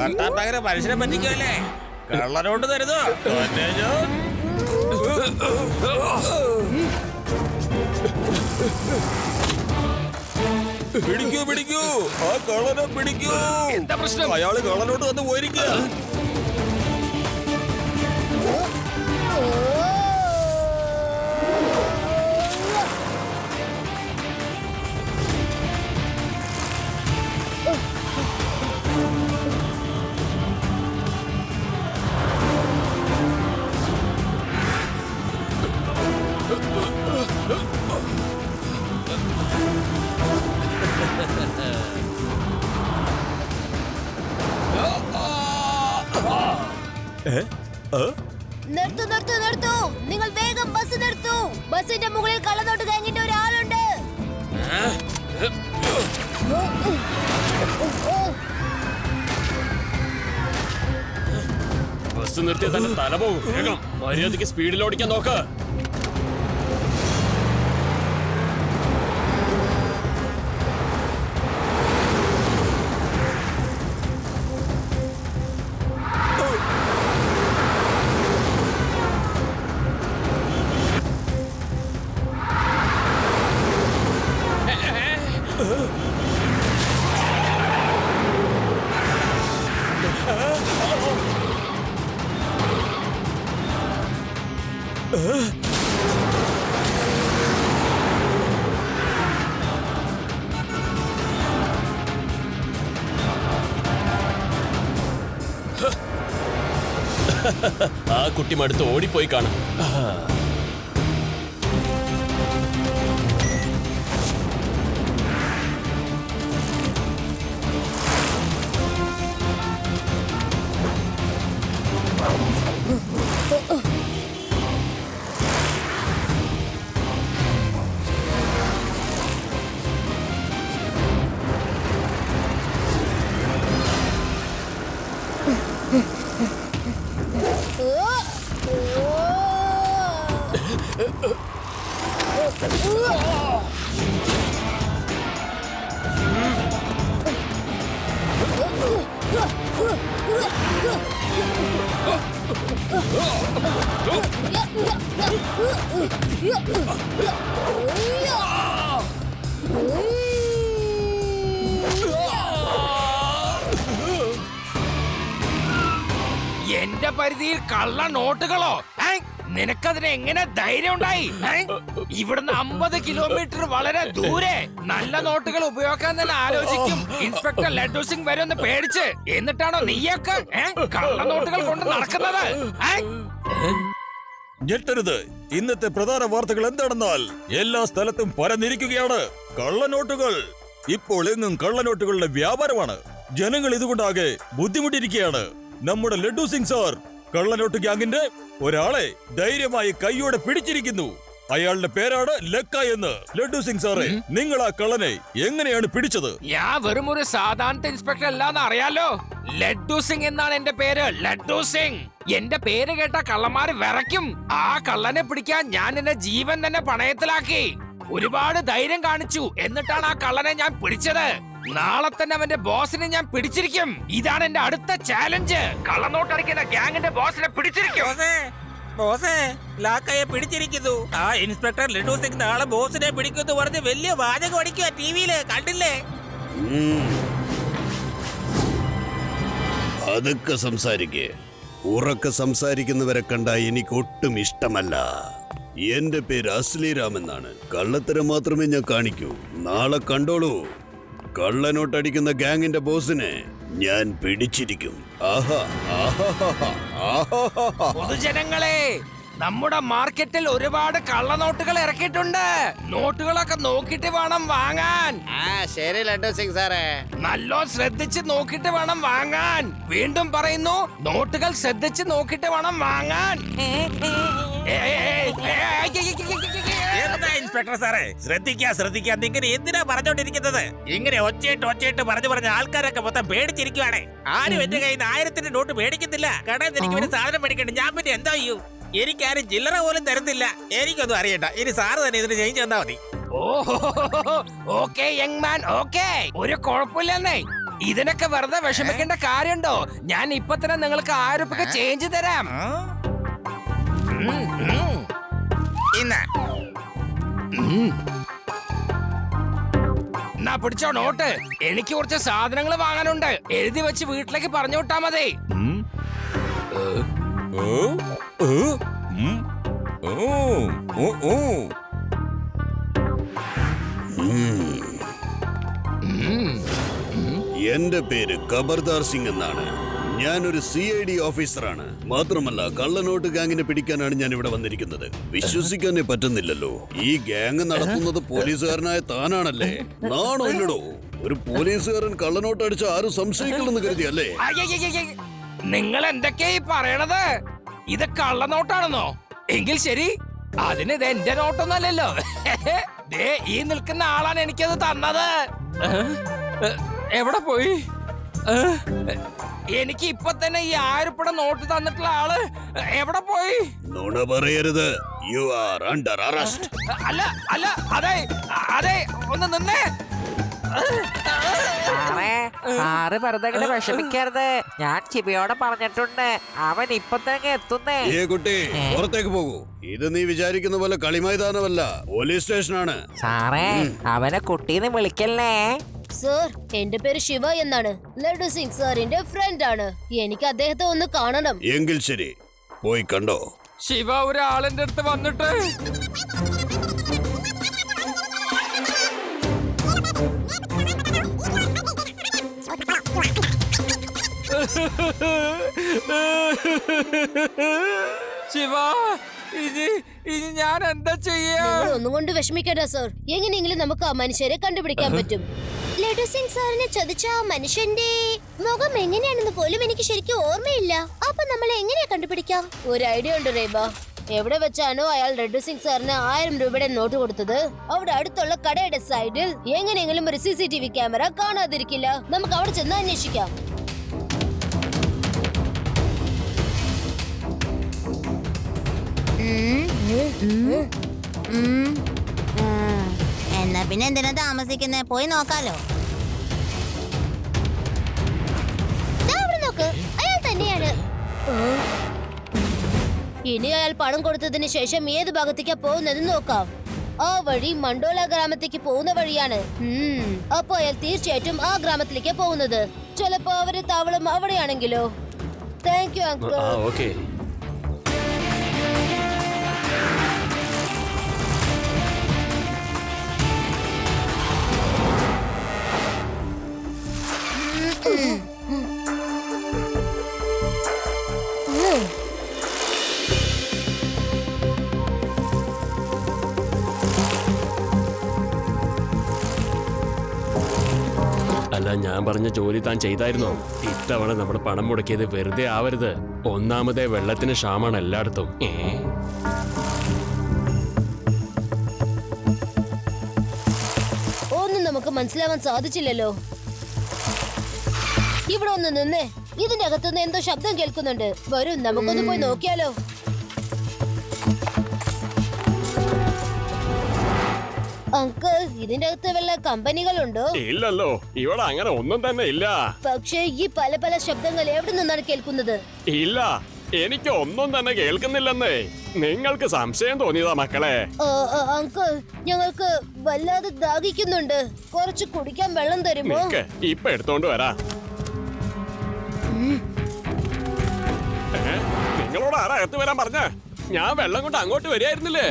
പട്ടാപ്പകരം മനുഷ്യനെ പറ്റിക്കല്ലേ? കള്ളനോട്ട് തരുന്നോ? പിടിക്കൂ പിടിക്കൂ, ആ കള്ളനെ പിടിക്കൂ. എന്താ പ്രശ്നം? അയാള് കള്ളനോട്ട് വന്ന് പോയിരിക്കുക. നിർത്തൂ നിർത്തൂ നിർത്തൂ, നിങ്ങൾ വേഗം ബസ് നിർത്തൂ. ബസിന്റെ മുകളിൽ കള്ളനോട്ട് ഗാങ്ങിന്റെ ഒരാളുണ്ട്. ബസ് നിർത്തിയ തന്നെ തല പോകും. വേഗം മര്യാദയ്ക്ക് സ്പീഡിൽ ഓടിക്കാൻ നോക്ക്. ആ കുട്ടി മടുത്ത് ഓടിപ്പോയി കാണും. എന്റെ പരിധിയിൽ കള്ള നോട്ടുകളോ? നിനക്കതിന് എങ്ങനെ ധൈര്യം ഉണ്ടായി? ഇവിടുന്ന് 50 കിലോമീറ്റർ വളരെ ദൂരെ നല്ല നോട്ടുകൾ ഉപയോഗിക്കാൻ തന്നെ ആലോചിക്കും. ഇൻസ്പെക്ടർ ലഡ്ഡു സിംഗ് വരുമെന്ന് പേടിച്ച് എന്നിട്ടാണോ നീയൊക്കെ കള്ള നോട്ടുകൾ കൊണ്ട് നടക്കുന്നത്? ഞെട്ടരുത്. ഇന്നത്തെ പ്രധാന വാർത്തകൾ എന്താണെന്നാൽ എല്ലാ സ്ഥലത്തും പരന്നിരിക്കുകയാണ് കള്ളനോട്ടുകൾ. ഇപ്പോൾ എങ്ങും കള്ളനോട്ടുകളുടെ വ്യാപാരമാണ്. ജനങ്ങൾ ഇതുകൊണ്ടാകെ ബുദ്ധിമുട്ടിയിരിക്കുകയാണ്. നമ്മുടെ ലഡ്ഡു സിംഗ് സാർ കള്ളനോട്ട് ഗ്യാങ്ങിന്റെ ഒരാളെ ധൈര്യമായി കൈയോടെ പിടിച്ചിരിക്കുന്നു. അയാളുടെ പേരാണ് ലക്ക എന്ന്. ലഡ്ഡു സിംഗ് സാറേ, നിങ്ങൾ ആ കള്ളനെ എങ്ങനെയാണ് പിടിച്ചത്? ഞാൻ വെറും ഒരു സാധാരണ ഇൻസ്പെക്ടർ അല്ലാന്ന് അറിയാലോ. ലഡ്ഡു സിംഗ് എന്നാണ് എന്റെ പേര്, ലഡ്ഡു സിംഗ്. എന്റെ പേര് കേട്ട കള്ളന്മാര് വിറയ്ക്കും. ആ കള്ളനെ പിടിക്കാൻ ഞാൻ എന്റെ ജീവൻ തന്നെ പണയത്തിലാക്കി. ഒരുപാട് ധൈര്യം കാണിച്ചു. എന്നിട്ടാണ് ആ കള്ളനെ ഞാൻ പിടിച്ചത്. നാളെ തന്നെ അവന്റെ ബോസിനെ ഞാൻ പിടിച്ചിരിക്കും. ഇതാണ് എന്റെ അടുത്ത ചാലഞ്ച്. കള്ളനോട്ടടിക്കുന്ന ഗ്യാങ്ങിന്റെ ബോസിനെ പിടിച്ചിരിക്കും. ബോസേ, ലാക്കയെ പിടിച്ചിരിക്കുന്നു. ആ ഇൻസ്പെക്ടർ ലഡ്ഡു സിംഗ് നാളെ ബോസിനെ പിടിക്കുന്നു പറഞ്ഞ് വലിയ വാചകം അടിക്കുക ടിവിയില് കണ്ടില്ലേ? അതൊക്കെ സംസാരിക്കേ. ഉറക്കെ സംസാരിക്കുന്നവരെ കണ്ട എനിക്ക് ഒട്ടും ഇഷ്ടമല്ല. എന്റെ പേര് അസ്ലിറാം എന്നാണ്. കള്ളത്തരം മാത്രമേ ഞാൻ കാണിക്കൂ. നാളെ കണ്ടോളൂ, കള്ളനോട്ടടിക്കുന്ന ഗ്യാങ്ങിന്റെ ബോസിനെ ഞാൻ പിടിച്ചിരിക്കും. പൊതുജനങ്ങളെ, നമ്മുടെ മാർക്കറ്റിൽ ഒരുപാട് കള്ളനോട്ടുകൾ ഇറക്കിയിട്ടുണ്ട്. നോട്ടുകളൊക്കെ നോക്കിട്ട് വേണം വാങ്ങാൻ. ശരി ലഡ്ഡു സിംഗ് സാറേ, നല്ലോ ശ്രദ്ധിച്ച് നോക്കിട്ട് വേണം വാങ്ങാൻ. വീണ്ടും പറയുന്നു, നോട്ടുകൾ ശ്രദ്ധിച്ച് നോക്കിട്ട് വേണം വാങ്ങാൻ. എന്താ ഇൻസ്പെക്ടർ സാറേ, ശ്രദ്ധിക്കാ. നിങ്ങൾ എന്തിനാ പറഞ്ഞോണ്ടിരിക്കുന്നത്? ഇങ്ങനെ ഒച്ചയിട്ട് പറഞ്ഞ് ആൾക്കാരൊക്കെ മൊത്തം പേടിച്ചിരിക്കുവാണേ. ആരും എന്റെ കയ്യിൽ നിന്ന് 1000-ന്റെ നോട്ട് മേടിക്കത്തില്ല. കടയിൽ നിന്ന് എനിക്ക് ഒരു സാധനം മേടിക്കണ്ട. ഞാൻ പിന്നെ എന്താ ചെയ്യൂ? എനിക്കാരും ചില്ലറ പോലും തരുന്നില്ല. എനിക്കൊന്നും അറിയണ്ട. ഇനി സാറ് തന്നെ ഇതിന് ചേഞ്ച് തന്നാ മതി. ഓക്കെ യങ് മാൻ, ഓക്കെ, ഒരു കുഴപ്പമില്ലെന്നേ. ഇതിനൊക്കെ വെറുതെ വിഷമിക്കേണ്ട കാര്യമുണ്ടോ? ഞാൻ ഇപ്പൊ തന്നെ നിങ്ങൾക്ക് 1000 രൂപ ചേഞ്ച് തരാം. ഇന്ന് എന്നാ പിടിച്ചോ നോട്ട്. എനിക്ക് കുറച്ച് സാധനങ്ങൾ വാങ്ങാനുണ്ട്. എഴുതി വെച്ച് വീട്ടിലേക്ക് പറഞ്ഞു വിട്ടാ മതി. എന്റെ പേര് ഖബർദാർ സിംഗ് എന്നാണ്. ഞാനൊരു CID ഓഫീസറാണ്. മാത്രമല്ല കള്ളനോട്ട് ഗാങ്ങിനെ പിടിക്കാനാണ് ഞാൻ ഇവിടെ വന്നിരിക്കുന്നത്. വിശ്വസിക്കാനേ പറ്റുന്നില്ലല്ലോ. ഈ ഗാങ് നടത്തുന്നത് പോലീസുകാരനായ താനാണല്ലേ? നാണോ ഇല്ലടോ? ഒരു പോലീസുകാരൻ കള്ളനോട്ട് അടിച്ച ആരും സംശയിക്കില്ലെന്ന് കരുതിയല്ലേ? നിങ്ങൾ എന്തൊക്കെയാ ഈ പറയണത്? ഇത് കള്ളനോട്ടാണെന്നോ? എങ്കിൽ ശരി, അതിന് ഇത് എന്റെ നോട്ടൊന്നല്ലല്ലോ. ദേ ഈ നിൽക്കുന്ന ആളാണ് എനിക്കത് തന്നത്. എവിടെ പോയി? എനിക്ക് ഇപ്പൊ തന്നെ ഈ 1000 രൂപയുടെ നോട്ട് തന്നിട്ടുള്ള ആള് എവിടെ പോയി? നുണ പറയരുത്. You are under arrest. അല്ല അല്ല, അതെ അതെ, ഒന്ന് നിന്നേ. സാറ് വെറുതെ വിഷമിക്കരുത്. ഞാൻ ചിബിയോടെ പറഞ്ഞിട്ടുണ്ട്. അവൻ ഇപ്പൊ തന്നെ എത്തുന്നേ. ഏ കുട്ടി, പുറത്തേക്ക് പോകൂ. ഇത് നീ വിചാരിക്കുന്ന പോലെ കളിമൈതാനമല്ല, പോലീസ് സ്റ്റേഷനാണ്. സാറേ, അവനെ കുട്ടീന്ന് വിളിക്കല്ലേ. സർ, എന്റെ പേര് ശിവ എന്നാണ്. ലഡു സിംഗ് സാറിന്റെ ഫ്രണ്ട് ആണ്. എനിക്ക് അദ്ദേഹത്തെ ഒന്ന് കാണണം. എങ്കിൽ ശരി, പോയി കണ്ടോ. ശിവ ഒരാളിന്റെ അടുത്ത് വന്നിട്ട് ശിവ, ഇനി ഞാൻ എന്താ ചെയ്യാ? നിങ്ങൾ ഒന്നും കൊണ്ട് വിഷമിക്കണ്ട സർ. എങ്ങനെയെങ്കിലും നമുക്ക് ആ മനുഷ്യരെ കണ്ടുപിടിക്കാൻ പറ്റും. ലഡു സിംഗ് സാറിനെ ചതിച്ച ആ മനുഷ്യന്റെ മുഖം എങ്ങനെയാണെന്ന് പോലും എനിക്ക് ശരിക്കും ഓർമ്മയില്ല. അപ്പൊ നമ്മൾ എങ്ങനെയാ കണ്ടുപിടിക്കാം? ഒരു ഐഡിയ ഉണ്ട് റേബ. എവിടെ വെച്ചാണോ അയാൾ ലഡു സിംഗ് സാറിന് 1000 രൂപയുടെ നോട്ട് കൊടുത്തത്, അവിടെ അടുത്തുള്ള കടയുടെ സൈഡിൽ എങ്ങനെയെങ്കിലും ഒരു CCTV ക്യാമറ കാണാതിരിക്കില്ല. നമുക്ക് അവിടെ ചെന്ന് അന്വേഷിക്കാം. എന്നാ പിന്നെ എന്തിനാ താമസിക്കുന്നേ? പോയി നോക്കാലോ. ദാ അവിടെ നോക്ക്, അയാൾ തന്നെയാണ്. ഇനി അയാൾ പണം കൊടുത്തതിന് ശേഷം ഏത് ഭാഗത്തേക്കാ പോകുന്നതെന്ന് നോക്കാം. ആ വഴി മണ്ടോല ഗ്രാമത്തേക്ക് പോകുന്ന വഴിയാണ്. അപ്പൊ അയാൾ തീർച്ചയായിട്ടും ആ ഗ്രാമത്തിലേക്ക് പോകുന്നത്. ചിലപ്പോ അവരുടെ താവളം അവിടെയാണെങ്കിലോ? Thank you uncle. ഓക്കെ. അല്ല, ഞാൻ പറഞ്ഞ ജോലി താൻ ചെയ്തായിരുന്നോ? ഇത്തവണ നമ്മുടെ പണം മുടക്കിയത് വെറുതെ ആവരുത്. ഒന്നാമതേ വെള്ളത്തിന് ക്ഷാമാണ് എല്ലായിടത്തും. ഒന്നും നമുക്ക് മനസ്സിലാവാൻ സാധിച്ചില്ലല്ലോ. ഇവിടെ ഒന്ന് നിന്നേ. ഇതിന്റെ അകത്തുനിന്ന് എന്തോ ശബ്ദം കേൾക്കുന്നുണ്ട്. വരൂ, നമുക്കൊന്ന് പോയി നോക്കിയാലോ. അങ്കിൾ, ഇതിന്റെ അകത്ത് വല്ല കമ്പനികളുണ്ടോ? ഇല്ലല്ലോ, ഇവിടെ അങ്ങനെ ഒന്നും തന്നെ ഇല്ല. പക്ഷേ ഈ പല പല ശബ്ദങ്ങൾ എവിടെ നിന്നാണ് കേൾക്കുന്നത്? ഇല്ല, എനിക്ക് ഒന്നും തന്നെ കേൾക്കുന്നില്ലെന്നേ. നിങ്ങൾക്ക് സംശയം തോന്നിയതാ മക്കളെ? അങ്കിൾ, ഞങ്ങൾക്ക് വല്ലാതെ ദാഹിക്കുന്നുണ്ട്. കുറച്ച് കുടിക്കാൻ വെള്ളം തരുമോ? നിക്ക്, ഇപ്പൊ എടുത്തോണ്ട് വരാ. നിങ്ങളോട് ആരാ അകത്ത് വരാൻ പറഞ്ഞ? ഞാൻ വെള്ളം കൊണ്ട് അങ്ങോട്ട് വരികയായിരുന്നില്ലേ?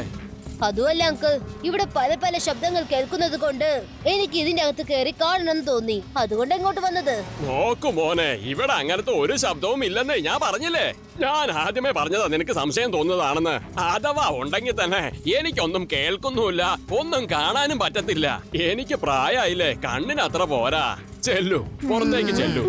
അതുമല്ല അങ്കിൾ, ഇവിടെ പല പല ശബ്ദങ്ങൾ കേൾക്കുന്നത് കൊണ്ട് എനിക്ക് ഇതിന്റെ അകത്ത് കയറി കാണണം തോന്നി. അതുകൊണ്ട് ഇങ്ങോട്ട് വന്നത്. നോക്കു മോനെ, ഇവിടെ അങ്ങനത്തെ ഒരു ശബ്ദവും ഇല്ലെന്നേ ഞാൻ പറഞ്ഞില്ലേ. ഞാൻ ആദ്യമേ പറഞ്ഞതാ നിനക്ക് സംശയം തോന്നുന്നതാണെന്ന്. അഥവാ ഉണ്ടെങ്കിൽ തന്നെ എനിക്കൊന്നും കേൾക്കുന്നുമില്ല, ഒന്നും കാണാനും പറ്റത്തില്ല. എനിക്ക് പ്രായമായില്ലേ, കണ്ണിന് അത്ര പോരാ. ചെല്ലു, പുറത്തേക്ക് ചെല്ലു.